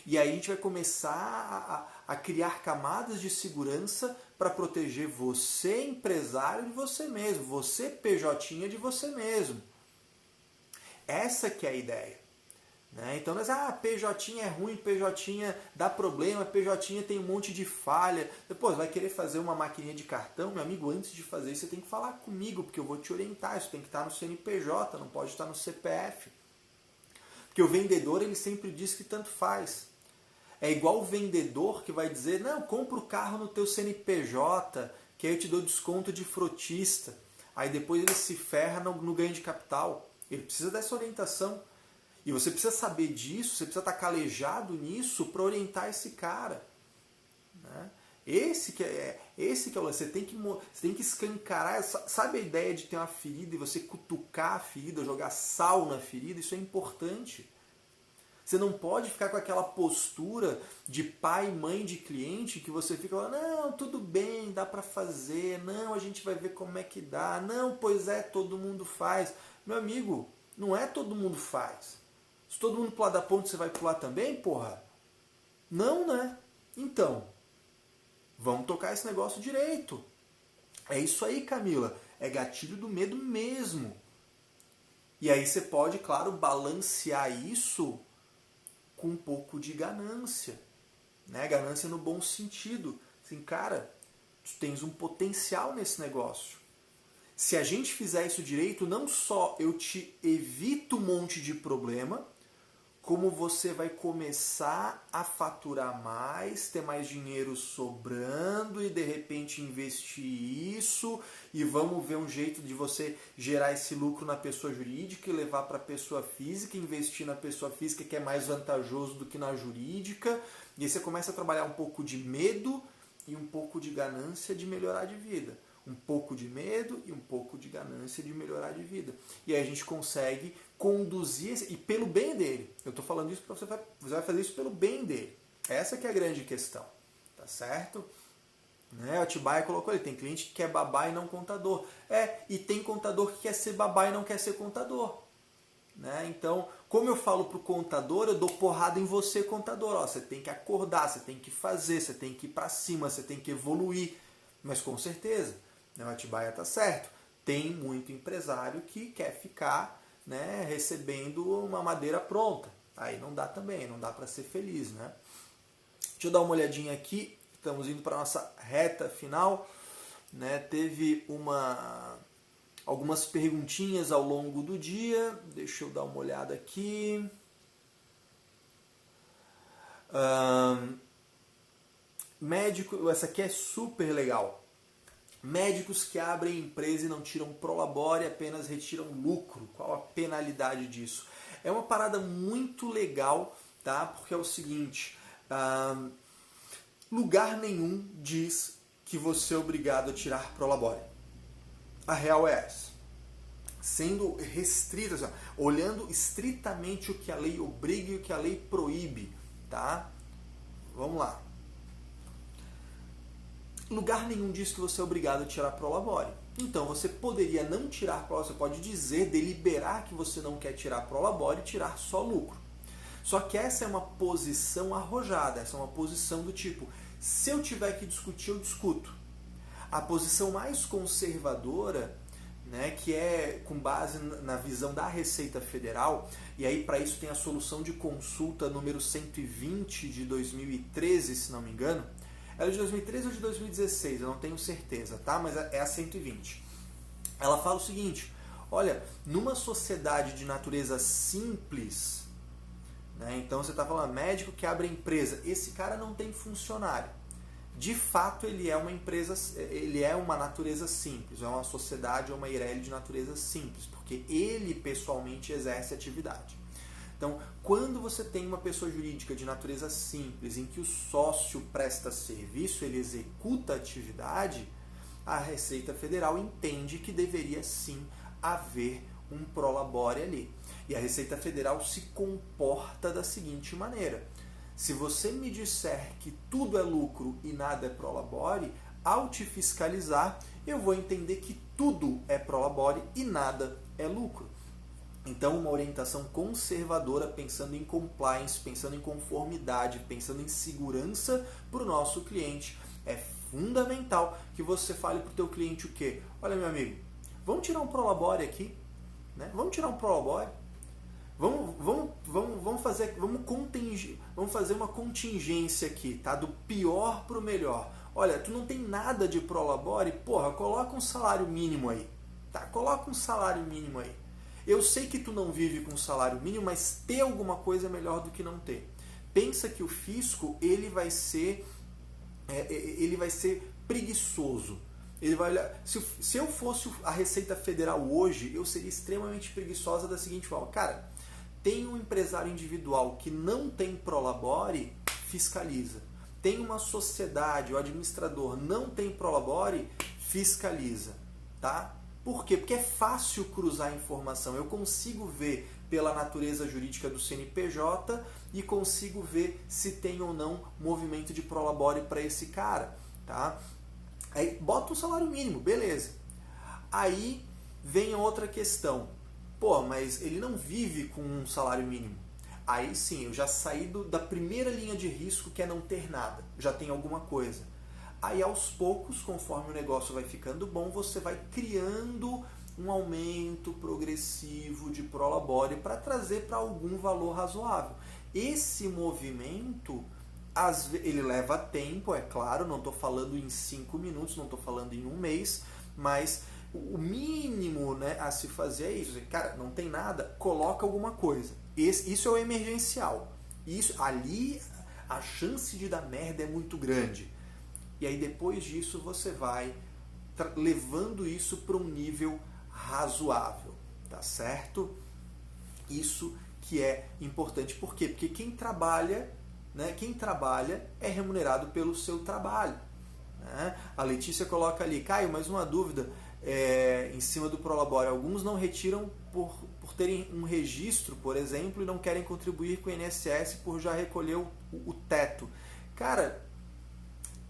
E aí a gente vai começar a criar camadas de segurança para proteger você, empresário, de você mesmo. Você, PJ, de você mesmo. Essa que é a ideia. Então, nós, PJ é ruim, PJ dá problema, PJ tem um monte de falha. Depois, vai querer fazer uma maquininha de cartão? Meu amigo, antes de fazer isso, você tem que falar comigo, porque eu vou te orientar. Isso tem que estar no CNPJ, não pode estar no CPF. Porque o vendedor, ele sempre diz que tanto faz. É igual o vendedor que vai dizer, não, compra o carro no teu CNPJ, que aí eu te dou desconto de frotista. Aí depois ele se ferra no ganho de capital. Ele precisa dessa orientação. E você precisa saber disso, você precisa estar calejado nisso para orientar esse cara. Né? Esse que é o lance. Você tem que escancarar. Sabe a ideia de ter uma ferida e você cutucar a ferida, jogar sal na ferida? Isso é importante. Você não pode ficar com aquela postura de pai e mãe de cliente que você fica falando, não, tudo bem, dá para fazer, não, a gente vai ver como é que dá, não, pois é, todo mundo faz. Meu amigo, não é todo mundo faz. Se todo mundo pular da ponte, você vai pular também, porra? Não, né? Então, vamos tocar esse negócio direito. É isso aí, Camila. É gatilho do medo mesmo. E aí você pode, claro, balancear isso com um pouco de ganância. Né? Ganância no bom sentido. Assim, cara, tu tens um potencial nesse negócio. Se a gente fizer isso direito, não só eu te evito um monte de problema, como você vai começar a faturar mais, ter mais dinheiro sobrando e de repente investir isso e vamos ver um jeito de você gerar esse lucro na pessoa jurídica e levar para a pessoa física, investir na pessoa física que é mais vantajoso do que na jurídica. E aí você começa a trabalhar um pouco de medo e um pouco de ganância de melhorar de vida. Um pouco de medo e um pouco de ganância de melhorar de vida. E aí a gente consegue conduzir, e pelo bem dele. Eu estou falando isso para você vai fazer isso pelo bem dele. Essa que é a grande questão. Tá certo? O Atibaia colocou ali, tem cliente que quer babá e não contador. E tem contador que quer ser babá e não quer ser contador. Então, como eu falo para o contador, eu dou porrada em você, contador. Você tem que acordar, você tem que fazer, você tem que ir para cima, você tem que evoluir. Mas com certeza, o Atibaia está certo. Tem muito empresário que quer ficar recebendo uma madeira pronta. Aí não dá também, não dá para ser feliz. Deixa eu dar uma olhadinha aqui, estamos indo para a nossa reta final. Teve algumas perguntinhas ao longo do dia, deixa eu dar uma olhada aqui. Médico, essa aqui é super legal. Médicos que abrem empresa e não tiram prolabore, apenas retiram lucro. Qual a penalidade disso? É uma parada muito legal, tá? Porque é o seguinte, lugar nenhum diz que você é obrigado a tirar prolabore. A real é essa. Sendo restrito, assim, olhando estritamente o que a lei obriga e o que a lei proíbe, tá? Vamos lá. Lugar nenhum diz que você é obrigado a tirar prolabore. Então você poderia não tirar prolabore, você pode dizer, deliberar que você não quer tirar prolabore e tirar só lucro. Só que essa é uma posição arrojada, essa é uma posição do tipo, se eu tiver que discutir, eu discuto. A posição mais conservadora, né, que é com base na visão da Receita Federal, e aí para isso tem a solução de consulta número 120 de 2013, se não me engano. Ela é de 2013 ou de 2016, eu não tenho certeza, tá? Mas é a 120. Ela fala o seguinte, olha, numa sociedade de natureza simples, né, então você está falando, médico que abre empresa, esse cara não tem funcionário. De fato, ele é uma empresa, ele é uma natureza simples, é uma sociedade, é uma IRL de natureza simples, porque ele pessoalmente exerce atividade. Então, quando você tem uma pessoa jurídica de natureza simples, em que o sócio presta serviço, ele executa a atividade, a Receita Federal entende que deveria sim haver um prolabore ali. E a Receita Federal se comporta da seguinte maneira: se você me disser que tudo é lucro e nada é prolabore, ao te fiscalizar, eu vou entender que tudo é prolabore e nada é lucro. Então, uma orientação conservadora, pensando em compliance, pensando em conformidade, pensando em segurança para o nosso cliente. É fundamental que você fale para o teu cliente o quê? Olha, meu amigo, vamos tirar um prolabore aqui, né? Vamos tirar um prolabore. Vamos fazer uma contingência aqui, tá? Do pior para o melhor. Olha, tu não tem nada de prolabore, porra, coloca um salário mínimo aí, tá? Coloca um salário mínimo aí. Eu sei que tu não vive com salário mínimo, mas ter alguma coisa é melhor do que não ter. Pensa que o fisco ele vai ser preguiçoso. Ele vai olhar. Se eu fosse a Receita Federal hoje, eu seria extremamente preguiçosa da seguinte forma. Cara, tem um empresário individual que não tem prolabore, fiscaliza. Tem uma sociedade, o administrador não tem prolabore, fiscaliza. Tá? Por quê? Porque é fácil cruzar a informação. Eu consigo ver pela natureza jurídica do CNPJ e consigo ver se tem ou não movimento de prolabore para esse cara. Tá? Aí bota um salário mínimo, beleza. Aí vem outra questão. Pô, mas ele não vive com um salário mínimo. Aí sim, eu já saí da primeira linha de risco, que é não ter nada. Já tem alguma coisa. Aí aos poucos, conforme o negócio vai ficando bom, você vai criando um aumento progressivo de prolabore para trazer para algum valor razoável. Esse movimento, ele leva tempo, é claro, não estou falando em 5 minutos, não estou falando em um mês, mas o mínimo, né, a se fazer é isso. Cara, não tem nada, coloca alguma coisa. Isso é o emergencial. Ali a chance de dar merda é muito grande. E aí depois disso você vai levando isso para um nível razoável, tá certo? Isso que é importante. Por quê? Porque quem trabalha é remunerado pelo seu trabalho. Né? A Letícia coloca ali, Caio, mais uma dúvida em cima do prolabore. Alguns não retiram por terem um registro, por exemplo, e não querem contribuir com o INSS por já recolher o teto. Cara,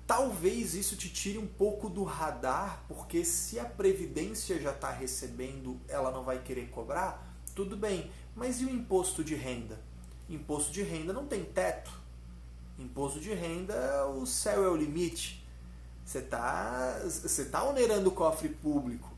talvez isso te tire um pouco do radar, porque se a Previdência já está recebendo, ela não vai querer cobrar, tudo bem. Mas e o imposto de renda? Imposto de renda não tem teto. Imposto de renda, o céu é o limite. Você tá onerando o cofre público.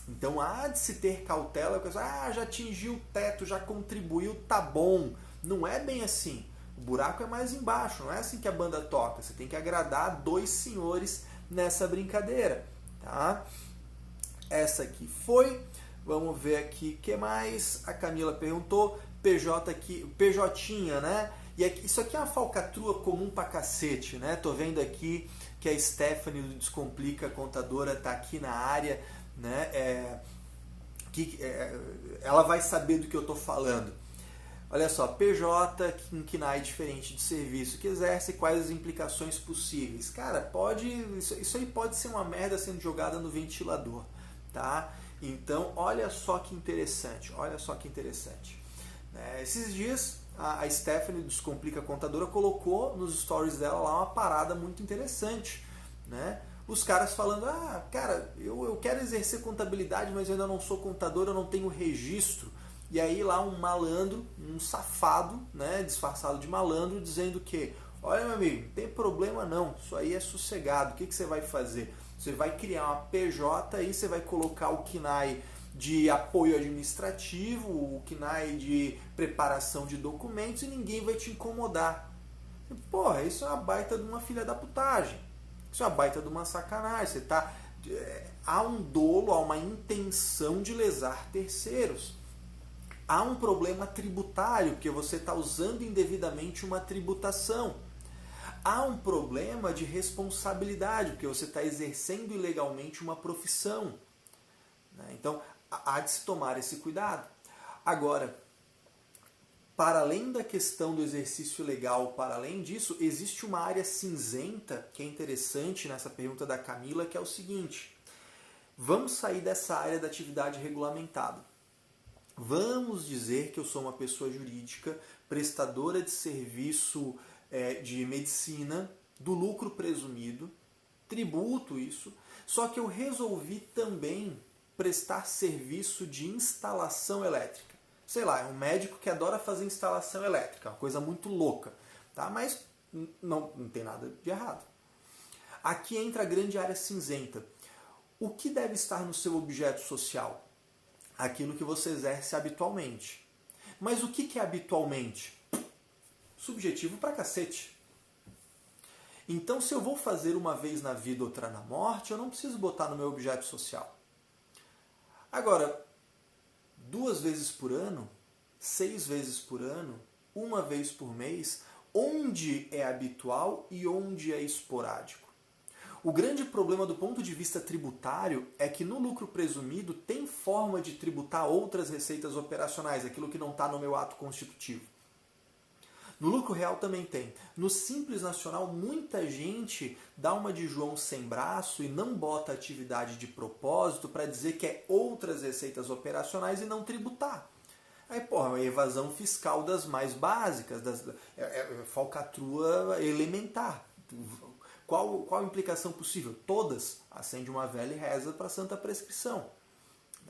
Então há de se ter cautela, já atingiu o teto, já contribuiu, tá bom. Não é bem assim. O buraco é mais embaixo, não é assim que a banda toca. Você tem que agradar 2 senhores nessa brincadeira. Tá? Essa aqui foi. Vamos ver aqui o que mais. A Camila perguntou. PJ aqui, PJ, né? E isso aqui é uma falcatrua comum pra cacete, né? Tô vendo aqui que a Stephanie do Descomplica Contadora tá aqui na área, né? Ela vai saber do que eu tô falando. Olha só, PJ, um KNAI diferente de serviço que exerce, quais as implicações possíveis? Cara, isso aí pode ser uma merda sendo jogada no ventilador, tá? Então, olha só que interessante, esses dias, a Stephanie do Descomplica Contadora colocou nos stories dela lá uma parada muito interessante, né? Os caras falando, cara, eu quero exercer contabilidade, mas eu ainda não sou contador, eu não tenho registro. E aí lá um malandro, um safado, né, disfarçado de malandro, dizendo que, olha meu amigo, não tem problema não, isso aí é sossegado, o que você vai fazer? Você vai criar uma PJ aí, você vai colocar o KNAI de apoio administrativo, o KNAI de preparação de documentos e ninguém vai te incomodar. Porra, isso é uma baita de uma filha da putagem. Isso é uma baita de uma sacanagem. Há um dolo, há uma intenção de lesar terceiros. Há um problema tributário, porque você está usando indevidamente uma tributação. Há um problema de responsabilidade, porque você está exercendo ilegalmente uma profissão. Então, há de se tomar esse cuidado. Agora, para além da questão do exercício legal, para além disso, existe uma área cinzenta que é interessante nessa pergunta da Camila, que é o seguinte: vamos sair dessa área da atividade regulamentada. Vamos dizer que eu sou uma pessoa jurídica, prestadora de serviço de medicina, do lucro presumido, tributo isso, só que eu resolvi também prestar serviço de instalação elétrica. Sei lá, é um médico que adora fazer instalação elétrica, uma coisa muito louca, tá? Mas não tem nada de errado. Aqui entra a grande área cinzenta. O que deve estar no seu objeto social? Aquilo que você exerce habitualmente. Mas o que é habitualmente? Subjetivo pra cacete. Então, se eu vou fazer uma vez na vida, outra na morte, eu não preciso botar no meu objeto social. Agora, 2 vezes por ano, 6 vezes por ano, 1 vez por mês, onde é habitual e onde é esporádico. O grande problema do ponto de vista tributário é que no lucro presumido tem forma de tributar outras receitas operacionais, aquilo que não está no meu ato constitutivo. No lucro real também tem. No Simples Nacional, muita gente dá uma de João sem braço e não bota atividade de propósito para dizer que é outras receitas operacionais e não tributar. Aí, porra, é uma evasão fiscal das mais básicas, falcatrua elementar. Qual a implicação possível? Todas. Acende uma vela e reza para a santa prescrição.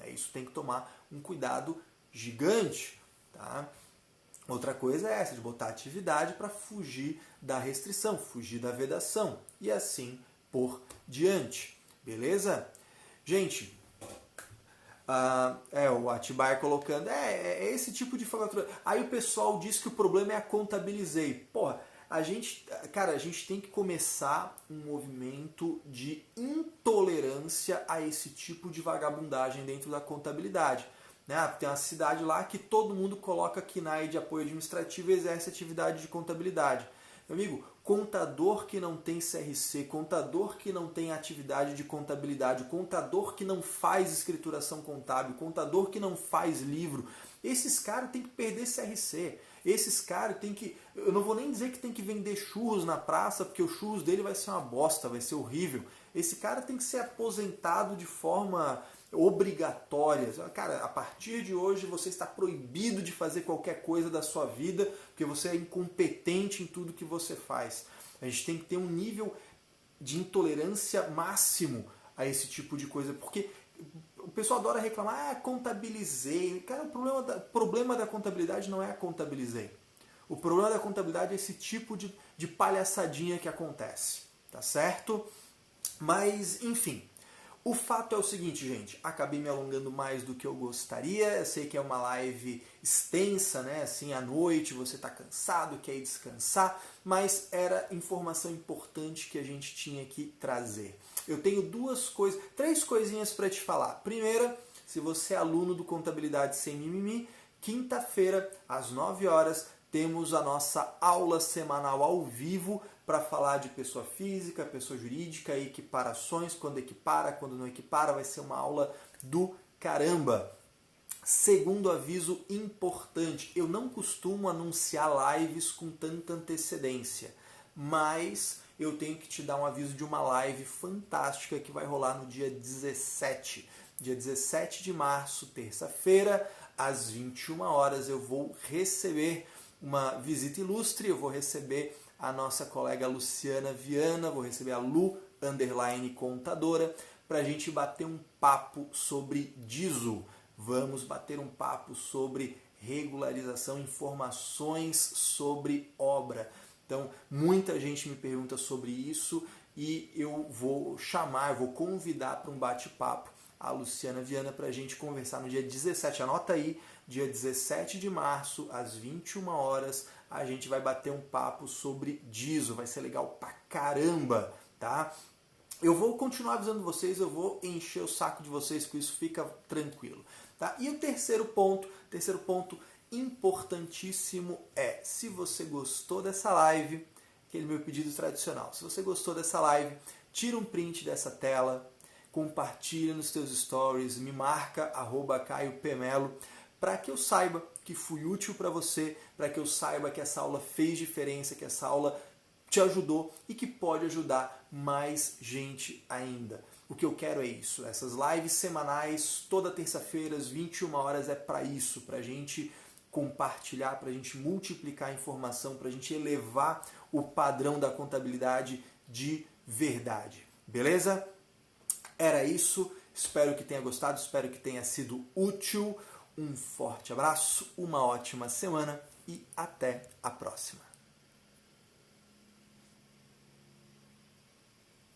Isso tem que tomar um cuidado gigante. Tá? Outra coisa é essa, de botar atividade para fugir da restrição, fugir da vedação. E assim por diante. Beleza? Gente, o Atibaia colocando, esse tipo de falcatrua. Aí o pessoal diz que o problema é a contabilizei. Porra, a gente tem que começar um movimento de intolerância a esse tipo de vagabundagem dentro da contabilidade. Tem uma cidade lá que todo mundo coloca KNAI de apoio administrativo e exerce atividade de contabilidade. Meu amigo, contador que não tem CRC, contador que não tem atividade de contabilidade, contador que não faz escrituração contábil, contador que não faz livro, esses caras têm que perder CRC. Esses caras têm que... Eu não vou nem dizer que tem que vender churros na praça, porque o churros dele vai ser uma bosta, vai ser horrível. Esse cara tem que ser aposentado de forma obrigatória. Cara, a partir de hoje você está proibido de fazer qualquer coisa da sua vida, porque você é incompetente em tudo que você faz. A gente tem que ter um nível de intolerância máximo a esse tipo de coisa, porque o pessoal adora reclamar, contabilizei. Cara, o problema da contabilidade não é a contabilizei. O problema da contabilidade é esse tipo de palhaçadinha que acontece. Tá certo? Mas, enfim. O fato é o seguinte, gente. Acabei me alongando mais do que eu gostaria. Eu sei que é uma live extensa, né? Assim, à noite, você está cansado, quer ir descansar. Mas era informação importante que a gente tinha que trazer. Eu tenho 3 coisinhas para te falar. Primeira, se você é aluno do Contabilidade Sem Mimimi, quinta-feira, às 9 horas, temos a nossa aula semanal ao vivo para falar de pessoa física, pessoa jurídica, equiparações, quando equipara, quando não equipara, vai ser uma aula do caramba. Segundo aviso importante, eu não costumo anunciar lives com tanta antecedência, mas eu tenho que te dar um aviso de uma live fantástica que vai rolar no dia 17. Dia 17 de março, terça-feira, às 21 horas, eu vou receber uma visita ilustre, eu vou receber a nossa colega Luciana Viana, vou receber a Lu_contadora, para a gente bater um papo sobre DISO. Vamos bater um papo sobre regularização, informações sobre obra. Então, muita gente me pergunta sobre isso e eu vou convidar para um bate-papo a Luciana Viana para a gente conversar no dia 17. Anota aí, dia 17 de março, às 21 horas, a gente vai bater um papo sobre DISO. Vai ser legal pra caramba, tá? Eu vou continuar avisando vocês, eu vou encher o saco de vocês com isso, fica tranquilo. Tá? E o terceiro ponto importantíssimo é, se você gostou dessa live, aquele meu pedido tradicional, se você gostou dessa live, tira um print dessa tela, compartilha nos teus stories, me marca @CaioPemelo, para que eu saiba que fui útil para você, para que eu saiba que essa aula fez diferença, que essa aula te ajudou e que pode ajudar mais gente ainda. O que eu quero é isso, essas lives semanais, toda terça-feira, às 21 horas, é para isso, para a gente compartilhar, para a gente multiplicar a informação, para a gente elevar o padrão da contabilidade de verdade. Beleza? Era isso, espero que tenha gostado, espero que tenha sido útil. Um forte abraço, uma ótima semana e até a próxima.